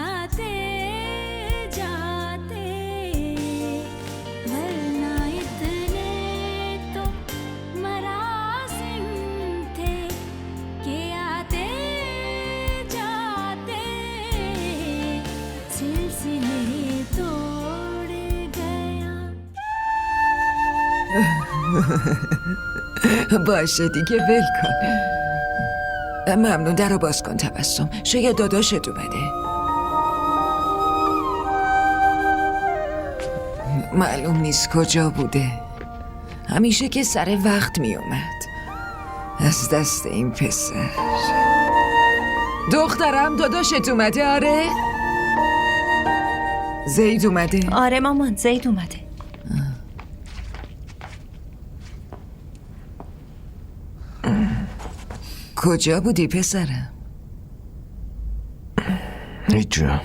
आते जाते वरना इतने तो मरासिम थे कि आते जाते सिलसिले तोड़ गया. باشه دیگه ول کن. ممنون، در رو باز کن. تبسم، شاید داداشت اومده. معلوم نیست کجا بوده. همیشه که سر وقت می اومد. از دست این پسر. دخترم داداشت اومده؟ آره؟ زید اومده؟ آره مامان، زید اومده. کجا بودی پسرم؟ هیچ جا.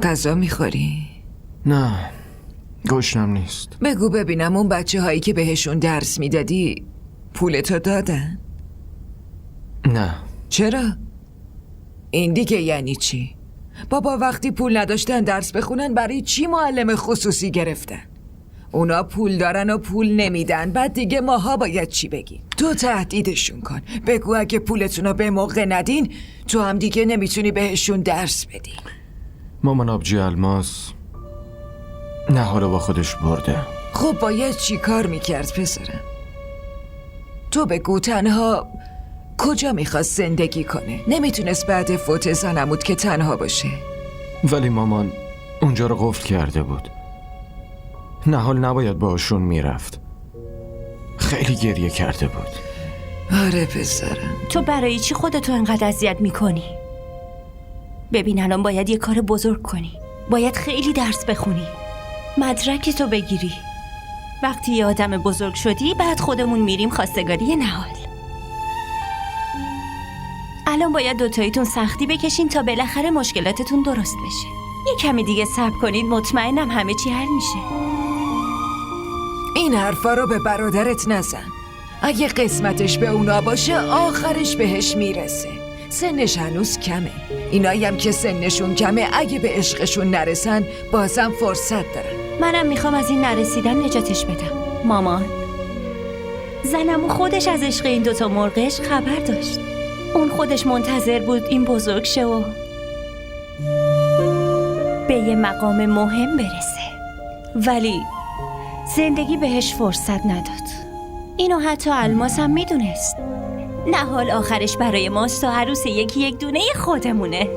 غذا میخوری؟ نه، گشنم نیست. بگو ببینم اون بچه هایی که بهشون درس میدادی پولتو دادن؟ نه. چرا؟ این دیگه یعنی چی؟ بابا وقتی پول نداشتن درس بخونن برای چی معلم خصوصی گرفتن؟ اونا پول دارن و پول نمیدن، بعد دیگه ماها باید چی بگیم؟ تو تهدیدشون کن، بگو اگه پولتونو به موقع ندین تو هم دیگه نمیتونی بهشون درس بدی. مامان آبجی الماس نهارو با خودش برده. خب باید چی کار میکرد پسرم؟ تو بگو تنها کجا میخواست زندگی کنه؟ نمیتونست بعد فوت زنمود که تنها باشه. ولی مامان اونجا رو قفل کرده بود. نهال نباید باشون میرفت. خیلی گریه کرده بود. آره پسرم. تو برای چی خودتو انقدر اذیت میکنی؟ ببین الان باید یه کار بزرگ کنی. باید خیلی درس بخونی، مدرکتو بگیری. وقتی یه آدم بزرگ شدی بعد خودمون میریم خواستگاری نهال. الان باید دوتاییتون سختی بکشین تا بالاخره مشکلاتتون درست بشه. یه کمی دیگه صبر کنید، مطمئنم همه چی حل میشه. این حرفا رو به برادرت نزن. اگه قسمتش به اونا باشه آخرش بهش میرسه. سنش هنوز کمه. اینایی هم که سنشون کمه اگه به عشقشون نرسن بازم فرصت دارن. منم میخوام از این نرسیدن نجاتش بدم. مامان، زنمو خودش از عشق این دوتا مرغش خبر داشت. اون خودش منتظر بود این بزرگ شه و به یه مقام مهم برسه، ولی زندگی بهش فرصت نداد. اینو حتی الماس هم میدونست. نهال آخرش برای ماست تا عروس یکی یک دونه خودمونه.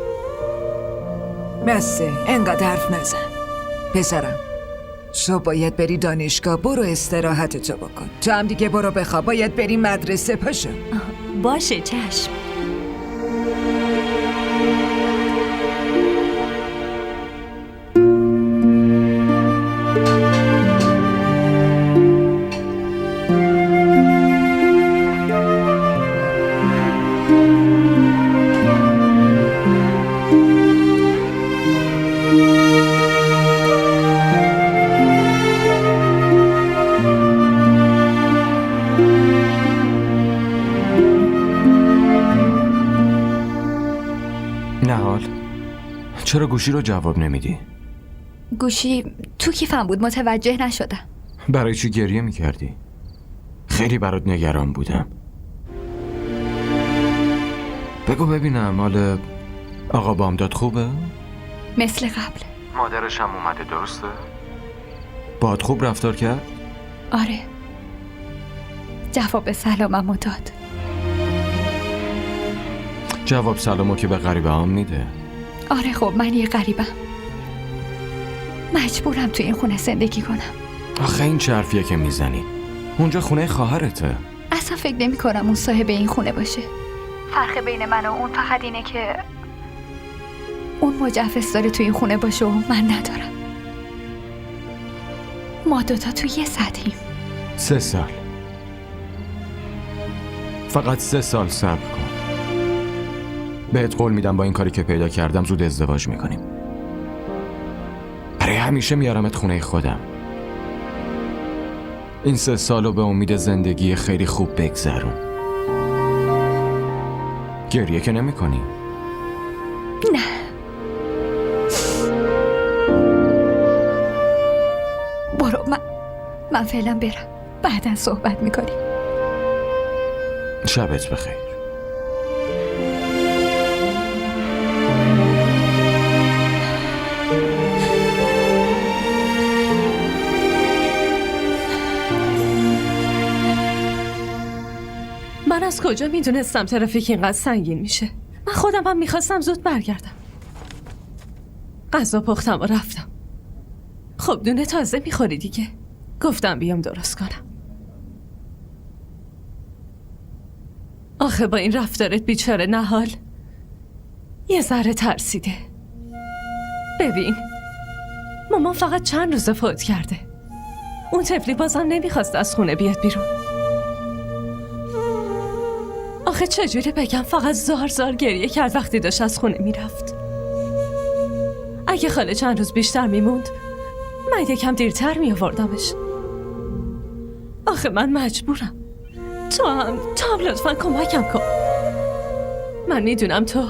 بسه، انقدر حرف نزن پسرم. صبح باید بری دانشگاه، برو استراحتتو بکن. تو هم دیگه برو بخواب، باید بری مدرسه. پاشو. باشه چشم. نهال، چرا گوشی رو جواب نمیدی؟ گوشی تو کیفم بود، متوجه نشدم. برای چی گریه میکردی؟ خیلی برات نگران بودم. بگو ببینم مال آقا بامداد خوبه؟ مثل قبل. مادرش هم اومده درسته؟ باهات خوب رفتار کرد؟ آره، جواب سلاممو داد. جواب سلامو که به غریبه هم میده. آره خب من یه غریبم، مجبورم تو این خونه زندگی کنم. آخه این چه حرفیه که میزنی؟ اونجا خونه خواهرته. اصلا فکر نمی کنم اون صاحب این خونه باشه. فرق بین من و اون فقط اینه که اون مجوز داره تو این خونه باشه و من ندارم. ما دوتا تو یه سطحیم. 3 سال، فقط 3 سال صبر کن. بهت قول میدم با این کاری که پیدا کردم زود ازدواج میکنیم. برای همیشه میارمت خونه خودم. این 3 سالو به امید زندگی خیلی خوب بگذرون. گریه که نمی کنی؟ نه، من فعلا برم، بعداً صحبت میکنیم. شبت بخیر. من از کجا میدونستم ترافیک اینقدر سنگین میشه؟ من خودم هم میخواستم زود برگردم. غذا پختم و رفتم. خب دونه تازه میخوری دیگه. گفتم بیام درست کنم. آخه با این رفتارت بیچاره نهال یه ذره ترسیده. ببین مامان فقط چند روزه فوت کرده. اون طفلی بازم نمیخواست از خونه بیاد بیرون. آخه چجوری بگم، فقط زار زار گریه کرد وقتی داشت از خونه میرفت. اگه خاله چند روز بیشتر میموند من یکم دیرتر میآوردمش. آخه من مجبورم. تو هم لطفا کمکم کن. من میدونم تو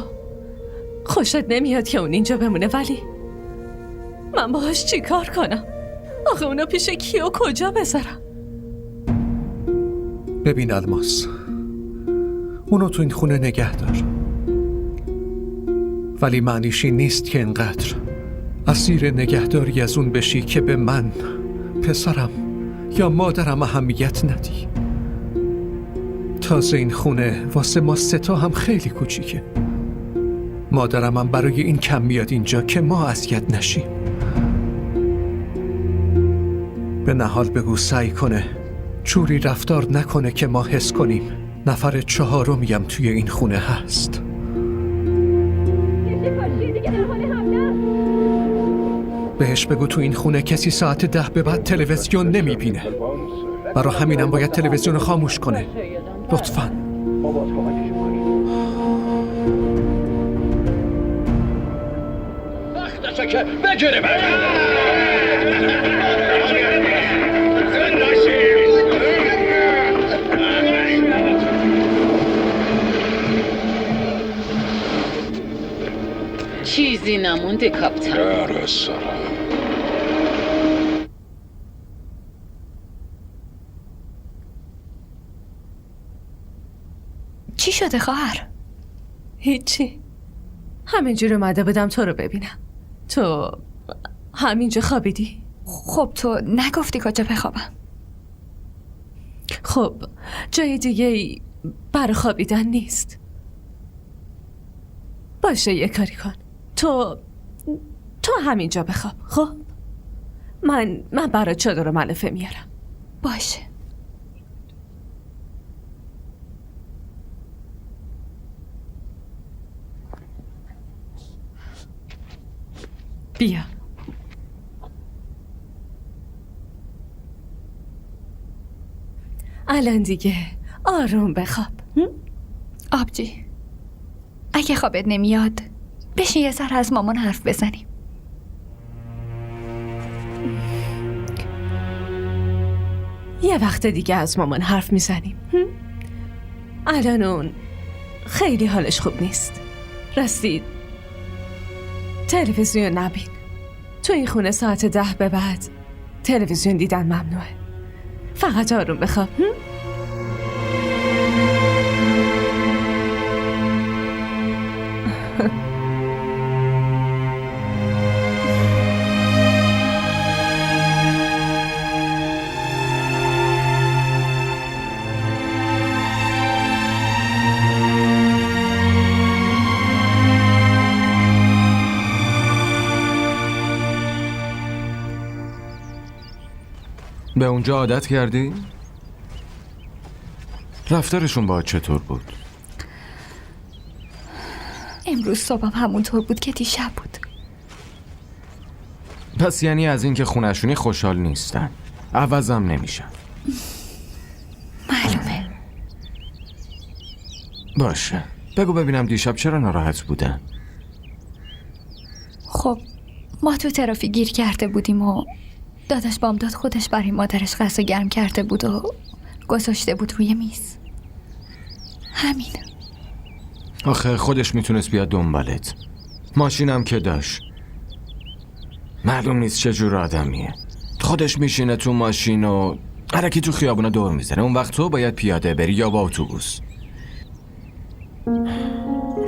خوشت نمیاد که اون اینجا بمونه، ولی من باهاش چی کار کنم؟ آخه اونو پیش کی و کجا بذارم؟ ببین الماس، اونو تو این خونه نگه دار، ولی معنیش این نیست که اینقدر اسیر نگهداری از اون بشی که به من، پسرم یا مادرم اهمیت ندی. تازه این خونه واسه ما ستا هم خیلی کوچیکه. مادرم هم برای این کم میاد اینجا که ما اذیت نشیم. به نهال بگو سعی کنه جوری رفتار نکنه که ما حس کنیم نفر 4میم توی این خونه هست. بهش بگو تو این خونه کسی ساعت 10 به بعد تلویزیون نمیبینه. برای همینم باید تلویزیون رو خاموش کنه. لطفاً. وقتشه که بگیره چیزی نمونده کاپتان. چی شده خواهر؟ هیچی. همینجور اومده بودم تو رو ببینم. تو همینجا خوابیدی؟ خب تو نگفتی کجا بخوابم؟ خب جای دیگه برای خوابیدن نیست. باشه یه کاری کن. تو همینجا بخواب. خب من برای چادر و ملافه میارم. باشه. بیا. الان دیگه آروم بخواب. آبجی اگه خوابت نمیاد بشین یه سر از مامان حرف بزنیم. یه وقت دیگه از مامان حرف میزنیم. الان اون خیلی حالش خوب نیست. راستی تلویزیون نبین. تو این خونه ساعت 10 به بعد تلویزیون دیدن ممنوعه. فقط آروم بخواب. به اونجا عادت کردی؟ رفتارشون با چطور بود؟ امروز صبحم همونطور بود که دیشب بود. پس یعنی از اینکه خونشونی خوشحال نیستن، عوضم نمیشن. معلومه. باشه بگو ببینم دیشب چرا ناراحت بودن؟ خب ما تو ترافیک گیر کرده بودیم و داداش بامداد خودش برای مادرش غذا گرم کرده بود و گذاشته بود روی میز. همین. آخه خودش میتونست بیاد دنبالت. ماشینم که داشت. معلوم نیست چه جور آدمیه. خودش میشینه تو ماشین و الکی تو خیابونا دور میزنه. اون وقت تو باید پیاده بری یا با اتوبوس.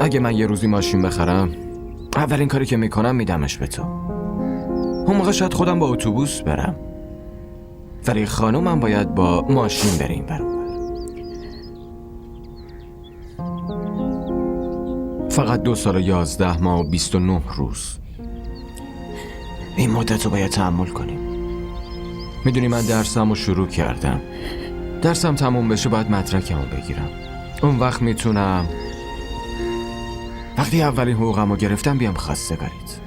اگه من یه روزی ماشین بخرم، اولین کاری که میکنم میدمش به تو. اون موقع شاید خودم با اتوبوس برم، ولی خانومم باید با ماشین بریم برام. فقط 2 سال و 11 ماه و 29 روز. این مدت رو باید تحمل کنیم. میدونی من درسم رو شروع کردم. درسم تموم بشه باید مدرکم رو بگیرم. اون وقت میتونم وقتی اولین حقوقم رو گرفتم بیام خواستگاریت.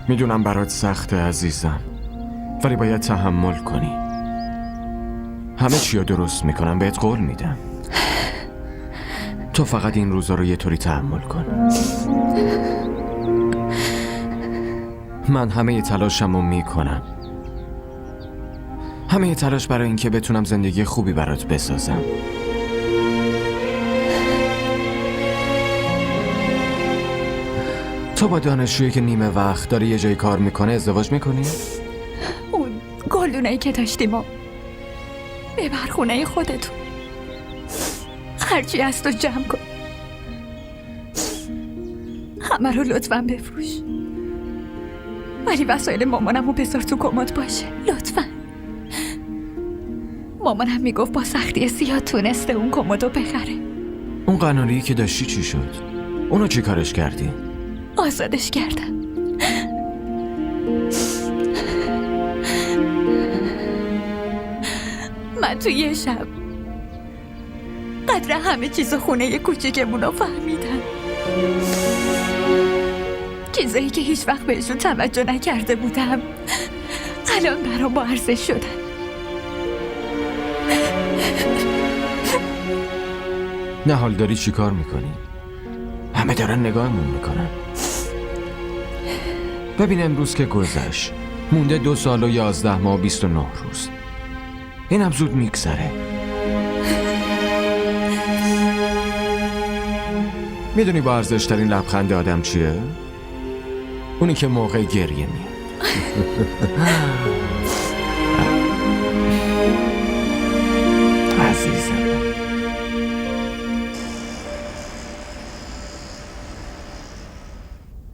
میدونم برات سخته عزیزم، ولی باید تحمل کنی. همه چی رو درست میکنم، بهت قول میدم. تو فقط این روزا رو یه طوری تحمل کن. من همه تلاشم رو میکنم، همه تلاش برای اینکه بتونم زندگی خوبی برات بسازم. تو با دانشجویی که نیمه وقت داره یه جای کار میکنه ازدواج میکنی؟ اون گلدونایی که داشتیم و ببر خونه خودتون، هرچی از تو جمع کن، همه رو لطفاً بفروش، ولی وسایل مامانم رو بذار تو کمد باشه لطفاً. مامانم میگفت با سختی زیاد تونسته اون کمد رو بخره. اون قناری که داشتی چی شد؟ اونو چی کارش کردی؟ آزادش کردم. من تو یه شب قدر همه چیز خونه کوچیکمون رو فهمیدم. چیزایی که هیچ وقت بهشون توجه نکرده بودم الان برام با ارزش شدن. نه حال داری چی کار میکنی؟ همه دارن نگاهمون میکنن. ببین امروز که گذشت، مونده 2 سال و 11 ماه و 29 روز. اینم زود میگذره. میدونی با ارزش‌ترین لبخند آدم چیه؟ اونی که موقع گریه میاد. عزیزم.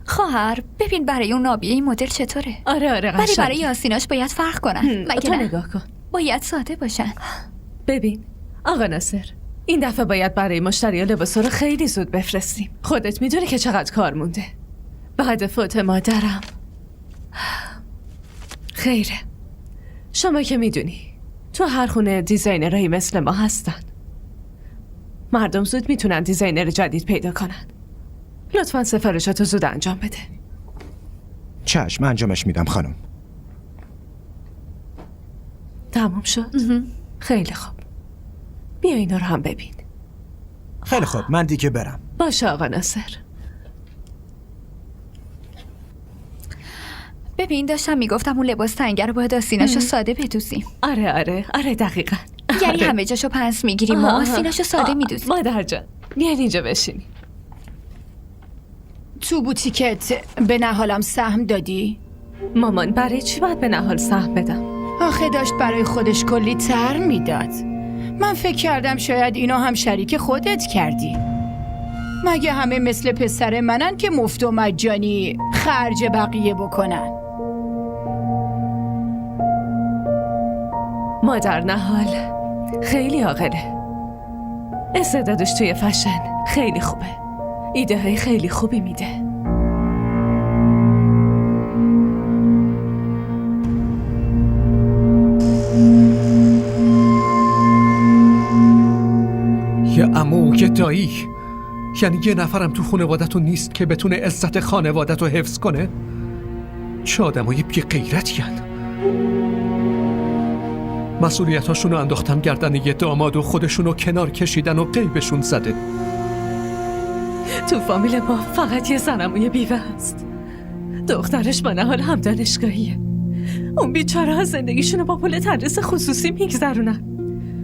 خواهر ببین برای اون نابیه این مدل چطوره؟ آره ولی قشنگه. برای یاسیناش باید فرق کنن. مگه تو نه؟ نگاه کن. باید ساده باشن. ببین آقا ناصر، این دفعه باید برای مشتری لباسا رو خیلی زود بفرستیم. خودت میدونی که چقدر کار مونده. بعد فوت مادرم. خیره. شما که میدونی تو هر خونه دیزاینرایی مثل ما هستن. مردم زود میتونن دیزاینر جدید پیدا کنن. لطفاً سفارشاتو زود انجام بده. چشم انجامش میدم خانم. تموم شد؟ خیلی خوب. بیا اینا رو هم ببین. خیلی خوب من دیگه برم. باشه آقا ناصر. ببین داشتم میگفتم اون لباس تنگه رو باید آستیناشو ساده بدوزیم. آره دقیقاً. یعنی همه جاشو پنس میگیریم و آستیناشو ساده میدوزیم. مادر جان بیاین اینجا بشینی. تو بوتیکت به نهالم سهم دادی؟ مامان برای چی باید به نهال سهم بدم؟ آخه داشت برای خودش کلی تر میداد. من فکر کردم شاید اینو هم شریک خودت کردی. مگه همه مثل پسر منن که مفت و مجانی خرج بقیه بکنن؟ مادر نهال خیلی عاقله. استعدادش توی فشن خیلی خوبه. ایده های خیلی خوبی میده. یه عمو و یه دایی، یعنی یه نفرم تو خانوادتون نیست که بتونه عزت خانوادت رو حفظ کنه؟ چه آدمای بی غیرتین. مسئولیتاشون رو انداختن گردن یه داماد و خودشون رو کنار کشیدن و غیبشون زده. تو فامیل ما فقط یه زنموی بیوه هست. دخترش با نهال هم دانشگاهیه. اون بیچاره ها زندگیشونو با پول تدریس خصوصی میگذرونن.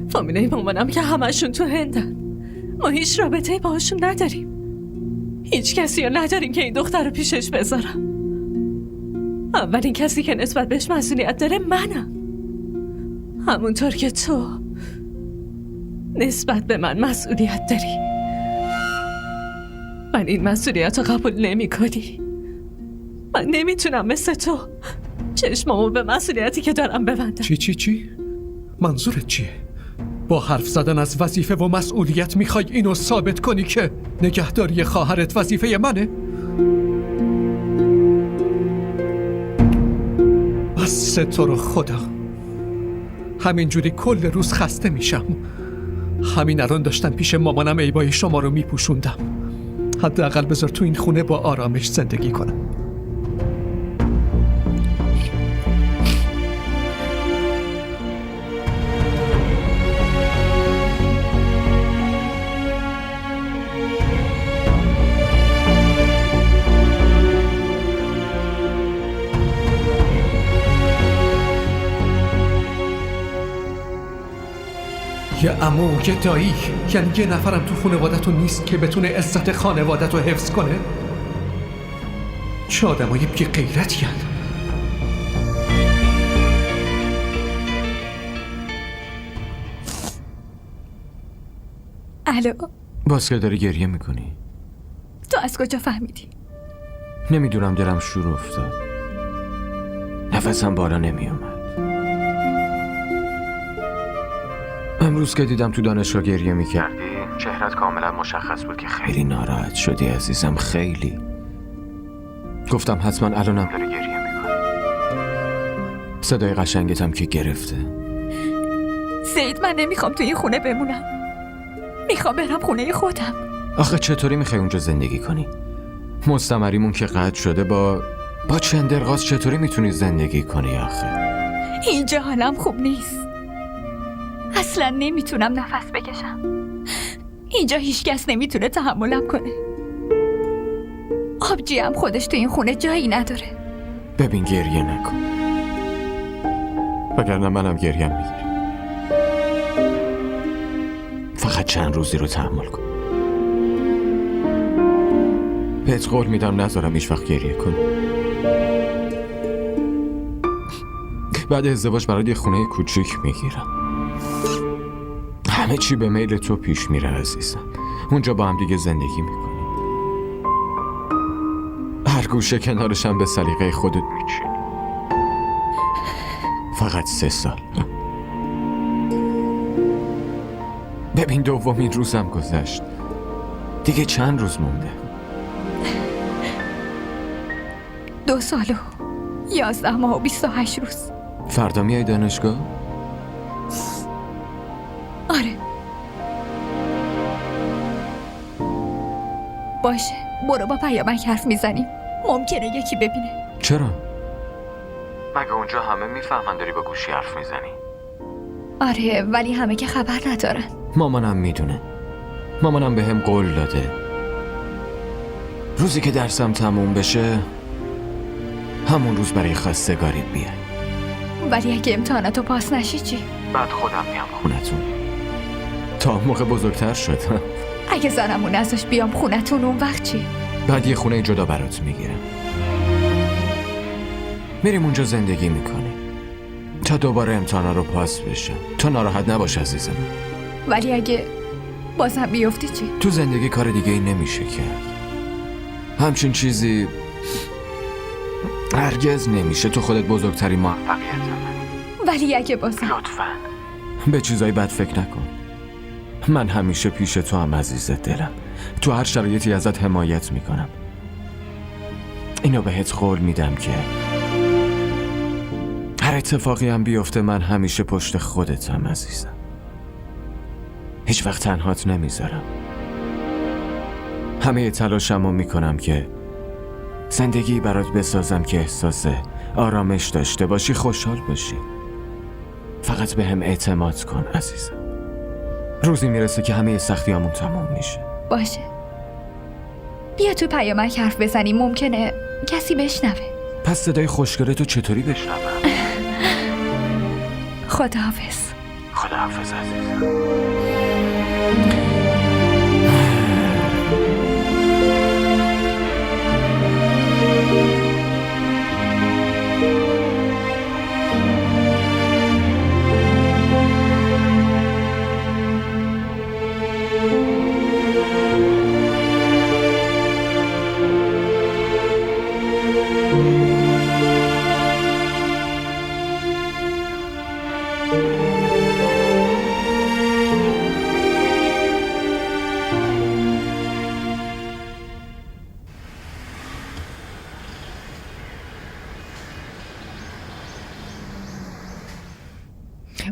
فامیلای مامانم که همشون تو هندن. ما هیچ رابطه‌ای باهاشون نداریم. هیچ کسی رو نداریم که این دختر رو پیشش بذارم. اولین کسی که نسبت بهش مسئولیت داره منم، همونطور که تو نسبت به من مسئولیت داری. من این مسئولیت رو قبول نمی کنی. من نمیتونم مثل تو چشمامو به مسئولیتی که دارم ببندم. چی؟ منظورت چیه؟ با حرف زدن از وظیفه و مسئولیت میخوای اینو ثابت کنی که نگهداری خواهرت وظیفه منه؟ بس تو رو خدا، همینجوری کل روز خسته میشم. همین الان داشتم پیش مامانم عیبای شما رو میپوشوندم. حداقل بذار تو این خونه با آرامش زندگی کنم. یه عمو و یه دایی، یعنی یه نفرم تو خانوادتون نیست که بتونه عزت خانوادت رو حفظ کنه؟ چه آدمای بی غیرتی هست؟ الو، باز که داری گریه میکنی؟ تو از کجا فهمیدی؟ نمیدونم، دلم شور افتاد، نفسم بالا نمیومد. امروز که دیدم تو دانشگاه گریه میکردی، چهرت کاملا مشخص بود که خیلی ناراحت شدی عزیزم، خیلی. گفتم حتما الانم داری گریه میکنی. صدای قشنگتم که گرفته. سید، من نمیخوام تو این خونه بمونم. میخوام برم خونه خودم. آخه چطوری میخوای اونجا زندگی کنی؟ مستمریمون که قطع شده، با چندرغاز چطوری میتونی زندگی کنی آخه؟ اینجا حالم خوب نیست. اصلا نمیتونم نفس بکشم. اینجا هیچ کس نمیتونه تحملم کنه. آبجی هم خودش تو این خونه جایی نداره. ببین گریه نکن، وگرنه منم گریم میگیره. فقط چند روزی رو تحمل کن. بهت قول میدم نذارم هیچ وقت گریه کنی. بعد ازدواج برای یه خونه کوچیک میگیرم. همه چی به میل تو پیش میره عزیزم. اونجا با هم دیگه زندگی میکنی. هر گوشه کنارشم به سلیقه خودت میچینی. فقط 3 سال. ببین دومین روزم گذشت. دیگه چند روز مونده؟ 2 سال و 11 ماه و 28 روز. فردا میای دانشگاه؟ آره. باشه، برو با پیامک حرف میزنیم. ممکنه یکی ببینه. چرا؟ مگه اونجا همه میفهمن داری با گوشی حرف میزنی؟ آره، ولی همه که خبر ندارن. مامانم میدونه. مامانم به هم قول داده روزی که درسم تموم بشه همون روز برای خواستگاری بیای. ولی اگه امتحاناتو پاس نشی چی؟ بعد خودم میام خونتون. تا موقع بزرگتر شدم. اگه زنمون ازش بیام خونتون اون وقت چی؟ بعد یه خونه جدا برات میگیرم. میریم اونجا زندگی میکنیم تا دوباره امتحانا رو پاس بشم. تو ناراحت نباش عزیزم. ولی اگه بازم بیفتی چی؟ تو زندگی کار دیگه ای نمیشه کرد. همچین چیزی هرگز نمیشه. تو خودت بزرگترین موفقیتم. ولی اگه بازم لطفاً به چیزای بد فکر نکن. من همیشه پیش تو هم عزیز دلم. تو هر شرایطی ازت حمایت میکنم. اینو بهت قول میدم که هر اتفاقی هم بیفته من همیشه پشت خودتم عزیزم. هیچ وقت تنهات نمیذارم. همه تلاشمو میکنم که زندگی برات بسازم که احساس آرامش داشته باشی، خوشحال باشی. فقط به هم اعتماد کن عزیزم. روزی میرسه که همه سختیامون تمام میشه. باشه، بیا تو پیامک حرف بزنیم. ممکنه کسی بشنوه. پس صدای خوشگله تو چطوری بشنوم؟ خداحافظ. خداحافظ عزیزم.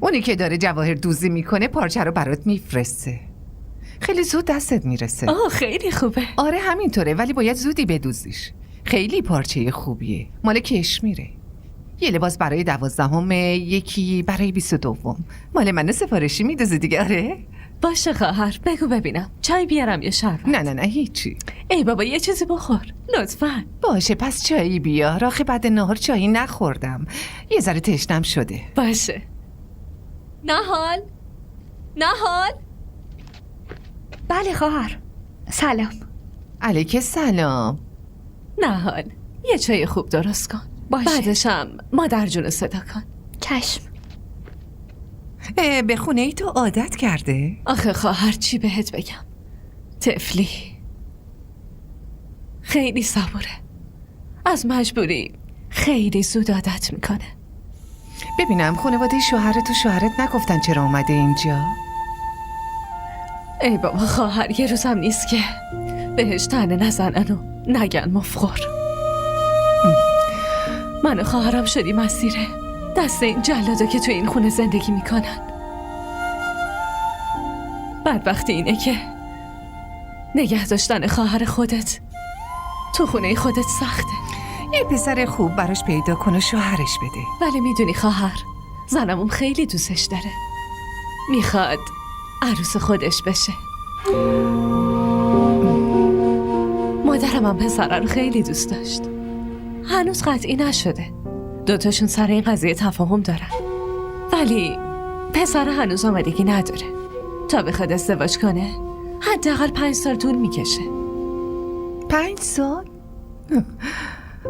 اونی که داره جواهر دوزی میکنه پارچه رو برات میفرسته. خیلی زود دستت میرسه. خیلی خوبه. آره همینطوره، ولی باید زودی بدوزیش. خیلی پارچه خوبیه، مال کشمیره. یه لباس برای 12، یکی برای 22. مال من سفارشی میدوزی دیگه. آره باشه خواهر، بگو ببینم چای بیارم یا شربت؟ نه هیچی. ای بابا یه چیزی بخور لطفا. باشه پس چایی بیار. آخه بعد نهار چایی نخوردم، یه ذره تشنم شده. باشه. نهال. بله خواهر. سلام. علیک سلام. نهال یه چای خوب درست کن. باشه. بعدشم مادر جونو صدا کن. چشم. به خونه ای تو عادت کرده؟ آخه خواهر چی بهت بگم، طفلی خیلی صبوره، از مجبوری خیلی زود عادت میکنه. ببینم خانواده شوهرت و شوهرت نگفتن چرا اومده اینجا؟ ای بابا خواهر یه روزم نیست که بهش طعنه نزنن و نگن مفخور. من و خواهرم شدیم اسیره دست این جلادا که تو این خونه زندگی میکنن. بدبختی اینه که نگه داشتن خواهر خودت تو خونه خودت سخته. یه پسر خوب براش پیدا کن و شوهرش بده. ولی میدونی خواهر، زنمون خیلی دوستش داره، میخواد عروس خودش بشه. مادرم هم پسره رو خیلی دوست داشت. هنوز قطعی نشده، دوتاشون سر این قضیه تفاهم دارن، ولی پسر هنوز آمادگی نداره. تا بخواد ازدواج کنه حداقل 5 سال طول میکشه. 5 سال؟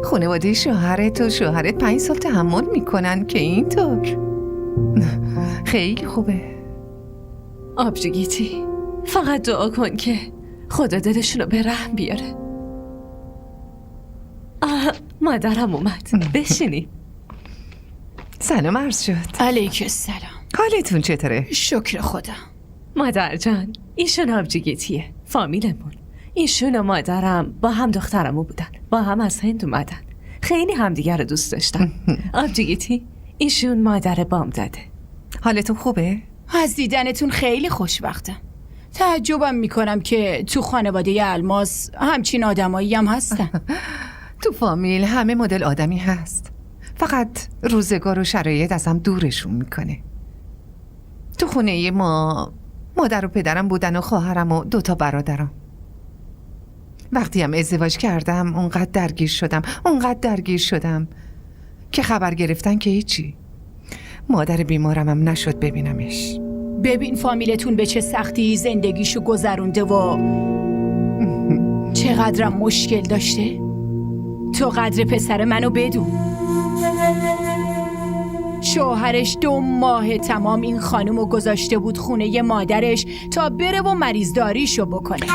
خانواده شوهرت و شوهرت 5 سال تحمل میکنن که اینطور؟ خیلی خوبه. آبجیگیتی فقط دعا کن که خدا دلشونو به رحم بیاره. مادرم اومد، بشینیم. سلام عرض شد. علیک سلام. حالتون چطوره؟ شکر خدا. مادر جان ایشون آبجیگیتیه، فامیلمون. ایشون و مادرم با هم دخترمو بودن، با هم از هند اومدن، خیلی همدیگر رو دوست داشتن. آبجیگیتی ایشون مادر بامداده. حالتون خوبه؟ از دیدنتون خیلی خوشبختم. تعجبم میکنم که تو خانواده الماس همچین آدمایی هم هستن. تو فامیل همه مدل آدمی هست، فقط روزگار و شرایط از هم دورشون میکنه. تو خونه ما مادر و پدرم بودن و خواهرم و 2 برادرم. وقتی هم ازدواج کردم اونقدر درگیر شدم که خبر گرفتن که هیچی. مادر بیمارم هم نشد ببینمش. ببین فامیلتون به چه سختی زندگیشو گذرونده و چقدرم مشکل داشته. تو قدر پسر منو بدون. شوهرش 2 ماه تمام این خانومو گذاشته بود خونه مادرش تا بره و مریضداریشو بکنه.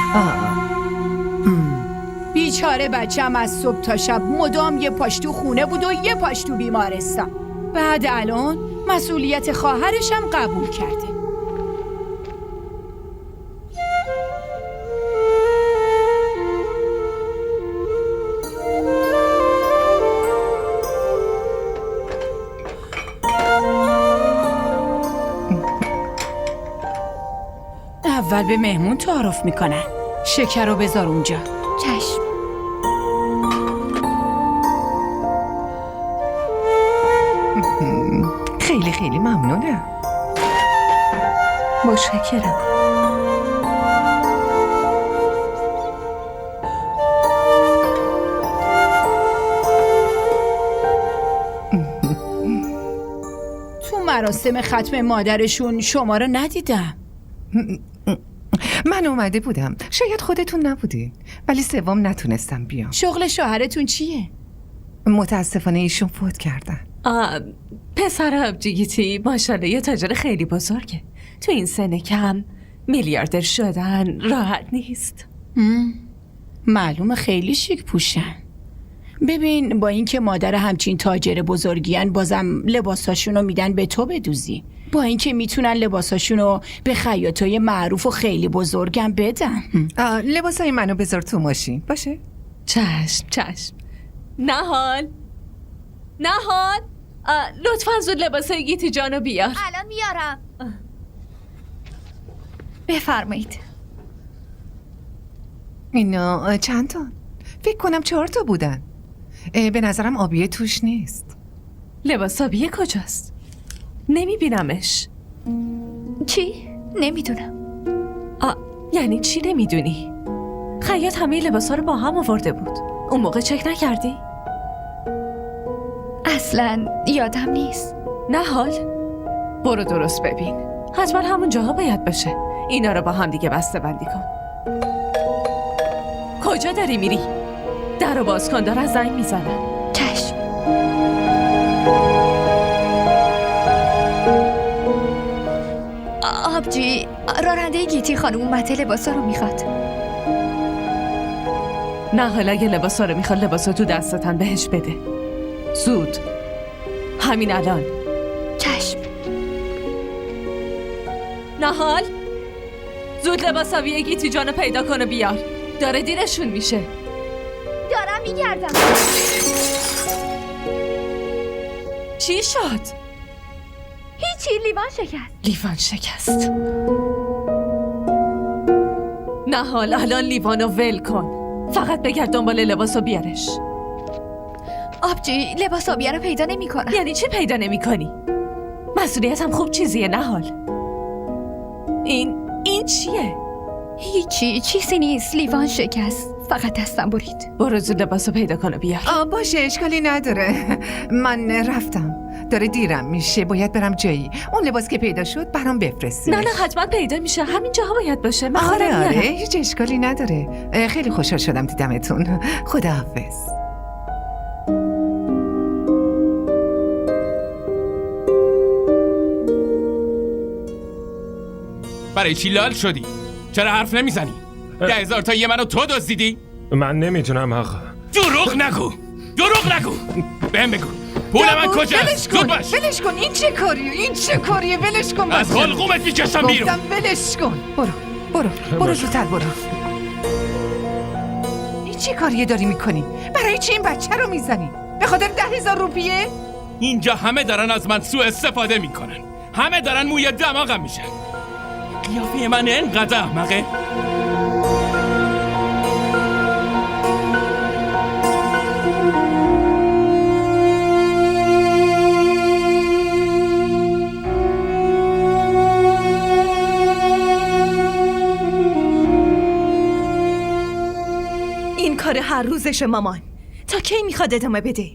بیچاره بچه‌م از صبح تا شب مدام یه پاش تو خونه بود و یه پاش تو بیمارستان. بعد الان مسئولیت خواهرشم قبول کرده. اول به مهمون تعارف میکنن. شکر رو بذار اونجا. چشم. خیلی خیلی ممنونم. متشکرم. تو مراسم ختم مادرشون شما رو ندیدم. من اومده بودم، شاید خودتون نبودین، ولی سوم نتونستم بیام. شغل شوهرتون چیه؟ متاسفانه ایشون فوت کردن. پسر آبجیگیتی ماشاءالله یه تاجر خیلی بزرگه. تو این سن کم میلیاردر شدن راحت نیست. معلومه خیلی شیک پوشن. ببین با اینکه مادر همچین تاجر بزرگیان بازم لباساشونو میدن به تو بدوزی. با اینکه میتونن لباساشونو به خیاطای معروف و خیلی بزرگم بدن. لباسای منو بذار تو ماشین باشه؟ چشم. نهال لطفا زود لباسای گیتی جانو بیار. الان میارم. بفرمایید. اینا چند تا؟ فکر کنم 4 تا بودن. به نظرم آبیه توش نیست. لباس آبیه کجاست؟ نمیبینمش. چی؟ نمیدونم. یعنی چی نمیدونی؟ خیاط همه لباسا رو با هم آورده بود. اون موقع چک نکردی؟ اصلا یادم نیست. نه حال؟ برو درست ببین. حتما همون جاها باید باشه. اینا رو با هم دیگه بسته بندی کن. کجا داری میری؟ در رو باز کن، دارن زنگ میزنن. چشم. آبجی، راننده گیتی خانم اومده لباسا رو میخواد. نه حالا اگه لباسا رو میخواد لباسا تو دستتن بهش بده. زود. همین الان. چشم. نهال زود لباس آبیه گیتی جانو پیدا کن و بیار. داره دیرشون میشه. دارم میگردم. چی شد؟ هیچی، لیوان شکست. لیوان شکست. نهال الان لیوانو ول کن. فقط بگرد دنبال لباسو بیارش. آبجی، لباس آبیه رو پیدا نمی کنم. یعنی چی پیدا نمی کنی؟ مسئولیت هم خوب چیزیه نهال. این چیه؟ هیچی، چیزی نیست. لیوان شکست. فقط دستم برید. برو زود لباسو پیدا کن و بیار. باشه، اشکالی نداره. من رفتم. داره دیرم میشه، باید برم جایی. اون لباس که پیدا شد برام بفرستی. نه حتما پیدا میشه. همین جاها باید باشه. من آره هیچ اشکالی نداره. خیلی خوشحال شدم دیدمتون. خداحافظ. برای چی لال شدی؟ چرا حرف نمیزنی؟ 10,000 تا یه منو تو دزدیدی؟ من نمیتونم آقا. دروغ نگو. بهم بگو پول من کجاست؟ زود باش. ولش کن. این چه کاریه؟ ولش کن. از حلقومت میکشم بیرون. گفتم ولش کن. برو زودتر برو. این چه کاریه داری میکنی؟ برای چی این بچه رو میزنی؟ به خاطر 10,000 روپیه؟ اینجا همه دارن از من سوء استفاده میکنن. همه دارن موی دماغم میشن. قیافه من اینقدر احمقه؟ این کار هر روزشه مامان. تا کی میخواد ادامه بده؟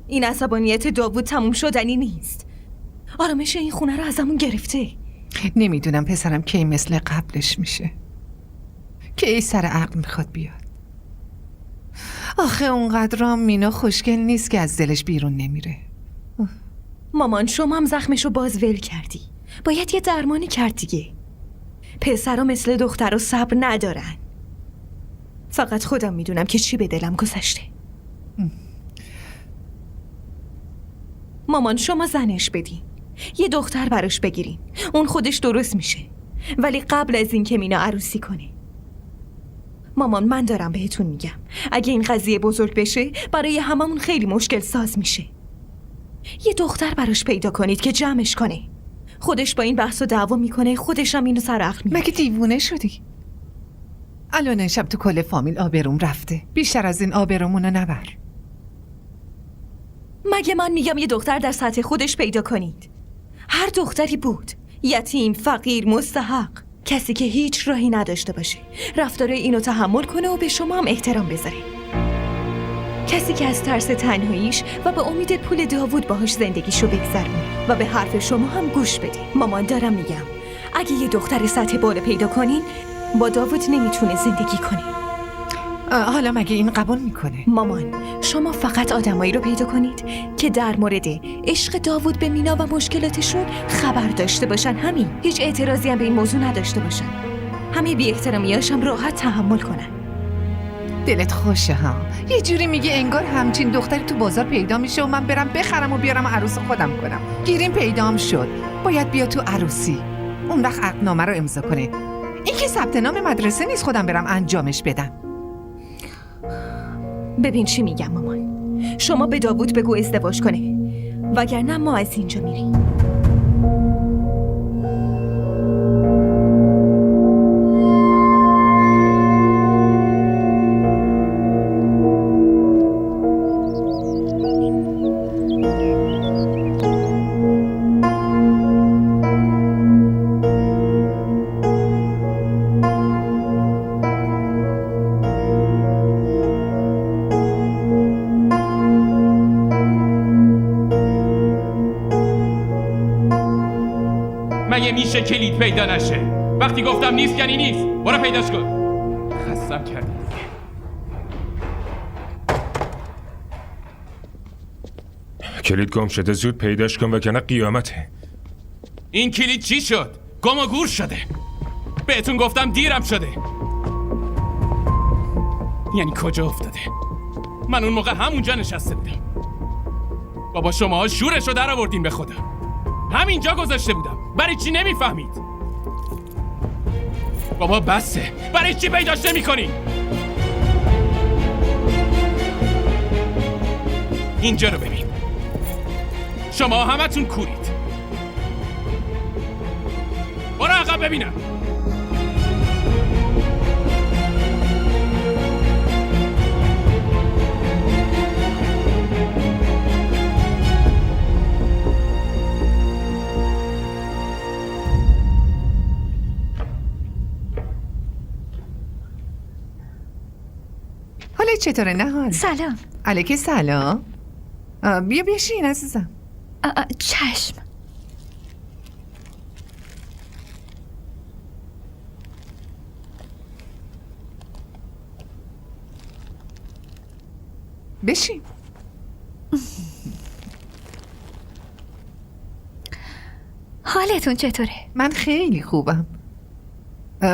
این عصبانیت داوود تموم شدنی نیست. آرامش این خونه رو ازمون گرفته. نمیدونم پسرم کی مثل قبلش میشه. کی سر عقل میخواد بیاد. آخه اونقدرام مینا خوشگل نیست که از دلش بیرون نمیره. مامان شما هم زخمشو باز ول کردی. باید یه درمانی کرد دیگه. پسرا مثل دخترها صبر ندارن. فقط خودم میدونم که چی به دلم گذشته. مامان شما زنش بدین، یه دختر براش بگیرین، اون خودش درست میشه، ولی قبل از این که مینا عروسی کنه. مامان من دارم بهتون میگم اگه این قضیه بزرگ بشه برای هممون خیلی مشکل ساز میشه. یه دختر براش پیدا کنید که جمعش کنه. خودش با این بحث و دعوا میکنه، خودش هم اینو سر عقل میاره. مگه دیوونه شدی؟ الان شب تو کل فامیل آبروم رفته. بیشتر از این آبرومونو نبر. مگه من میگم یه دختر در سطح خودش پیدا کنید؟ هر دختری بود، یتیم، فقیر، مستحق، کسی که هیچ راهی نداشته باشه، رفتاره اینو تحمل کنه و به شما هم احترام بذاره. کسی که از ترس تنهاییش و به امید پول داوود باهاش زندگیشو بگذرونه و به حرف شما هم گوش بده. مامان دارم میگم اگه یه دختر سطح بالا پیدا کنین با داوود نمیتونه زندگی کنه. حالا مگه این قبول میکنه؟ مامان شما فقط آدمایی رو پیدا کنید که در مورد عشق داوود به مینا و مشکلاتشون خبر داشته باشن. همین، هیچ اعتراضی هم به این موضوع نداشته باشن. همه بی احترامیاش هم راحت تحمل کنن. دلت خوشه ها؟ یه جوری میگه انگار همچین دختری تو بازار پیدا میشه و من برم بخرم و بیارم عروس خودم کنم. گیریم پیدام شد، باید بیا تو عروسی، اون وقت عقدنامه رو امضا کنه. این که ثبت نام مدرسه نیست خودم برم انجامش بدم. ببین چی میگم مامان، شما به داوود بگو ازدواج کنه. وگرنه ما از اینجا میریم. مگه میشه کلید پیدا نشه؟ وقتی گفتم نیست یعنی نیست. برو پیداش کن. خستم کردی دیگه. کلید گم شده، زود پیداش کن وگرنه قیامته. این کلید چی شد؟ گم و گور شده. بهتون گفتم دیرم شده. یعنی کجا افتاده؟ من اون موقع همونجا نشسته بودم. بابا شماها شورشو در آوردین به خدا. همینجا گذاشته بودم. برای چی نمیفهمید؟ بابا بسه. برای چی پیداش نمی‌کنی؟ اینجا رو ببین. شما همتون کورید. برو عقب ببینم. حالا چطوره نهال؟ سلام. علیک سلام. بیا بشین عزیزم. چشم. بشین. حالتون چطوره؟ من خیلی خوبم.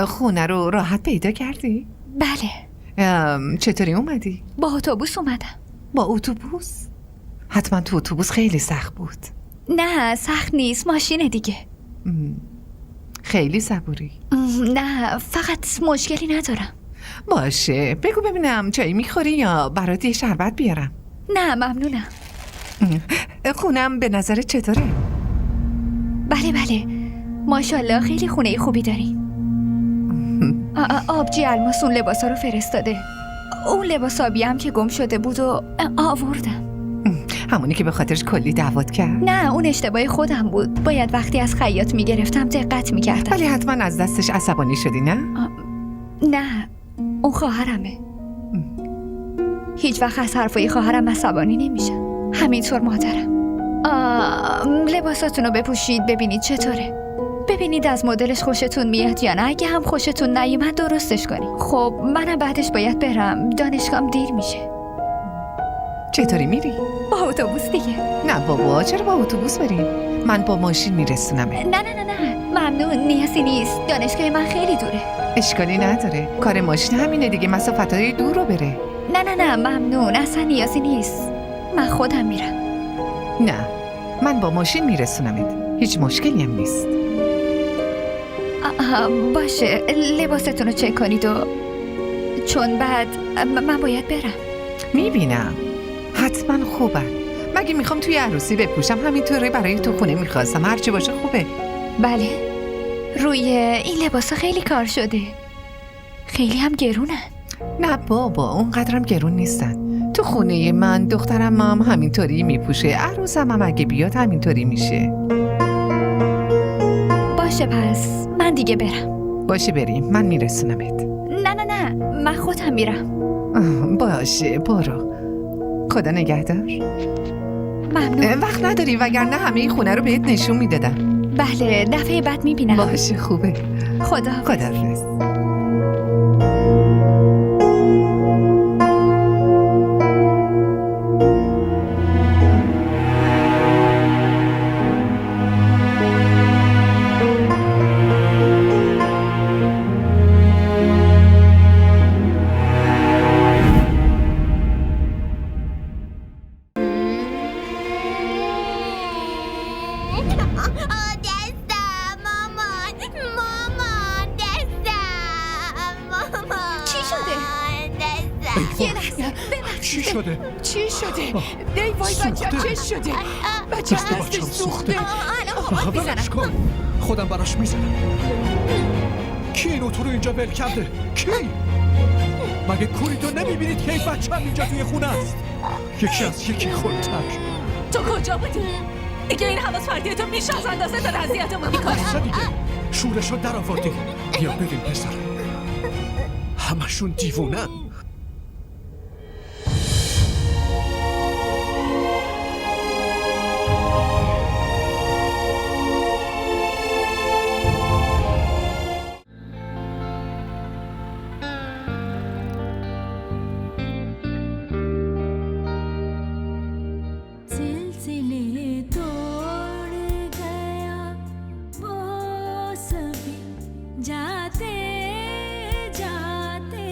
خونه رو راحت پیدا کردی؟ بله. چطوری اومدی؟ با اتوبوس اومدم. با اتوبوس؟ حتما تو اتوبوس خیلی سخت بود. نه سخت نیست، ماشینه دیگه. خیلی صبوری؟ نه فقط مشکلی ندارم. باشه بگو ببینم چایی میخوری یا برات یه شربت بیارم؟ نه ممنونم. خونم به نظر چطوره؟ بله بله ماشاءالله خیلی خونه خوبی داریم. آبجی الماس اون لباسا رو فرستاده. اون لباس آبی هم که گم شده بود و آوردم. همونی که به خاطرش کلی دعوت کرد؟ نه اون اشتباه خودم بود. باید وقتی از خیاط میگرفتم دقت میکردم. ولی حتما از دستش عصبانی شدی نه؟ نه اون خواهرمه. هیچ وقت از حرفای خواهرم عصبانی نمیشم. همینطور مادرم. لباساتون رو بپوشید ببینید چطوره. ببینید از مدلش خوشتون میاد یا نه. اگه هم خوشتون نیومد درستش کنید. خب منم بعدش باید برم. دانشگاهم دیر میشه. چطوری میری؟ با اتوبوس دیگه. نه بابا چرا با اتوبوس بریم؟ من با ماشین میرسونم. نه ممنون نیازی نیست. دانشگاه من خیلی دوره. اشکالی نداره. کار ماشین همینه دیگه، مسافتهای دور رو بره. نه ممنون اصلا نیازی نیست. من خودم میرم. نه من با ماشین میرسونمت. هیچ مشکلی هم نیست. باشه لباستون رو چک کنید و چون بعد من باید برم. میبینم حتما خوبه. مگه میخوام توی عروسی بپوشم؟ همینطوری برای تو خونه میخواستم. هرچی باشه خوبه. بله روی این لباسا خیلی کار شده. خیلی هم گرونه. نه بابا اونقدرم گرون نیستن. تو خونه من دخترم هم همینطوری میپوشه. عروسم هم اگه بیاد همینطوری میشه. باشه پس من دیگه برم. باشه بریم من میرسونمت. نه من خودم میرم. باشه برو. خدا نگهدار. ممنون. وقت نداری وگرنه همه این خونه رو بهت نشون میدادم. بله دفعه بعد میبینم. باشه خوبه. خداحافظ. شده؟ چی شده؟ ای وای بچه چه شده؟ بچه دست هستش بچه‌م سوخته. ولش کن. خودم براش میزنم. کی اینو تو رو اینجا ول کرده؟ کی؟ مگه کوری تو نمیبینید که این بچه هم اینجا توی خونه است؟ یکی از یکی خودتک. تو کجا بودی؟ دیگه این حواس فردی تو بیش از اندازه داره اذیتمون میکنه. بسه دیگه شورشو در آوردی. بیا ببین پسر، همشون دیوونن. सिलसिले तोड़ गया वो सभी जाते जाते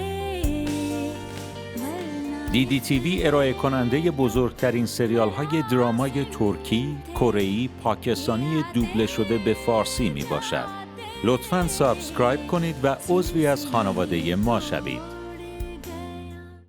DDTV ارائه کننده بزرگترین سریال های درامای ترکی، کره‌ای، پاکستانی دوبله شده به فارسی می باشد. لطفاً سابسکرایب کنید و عضوی از خانواده ما شوید.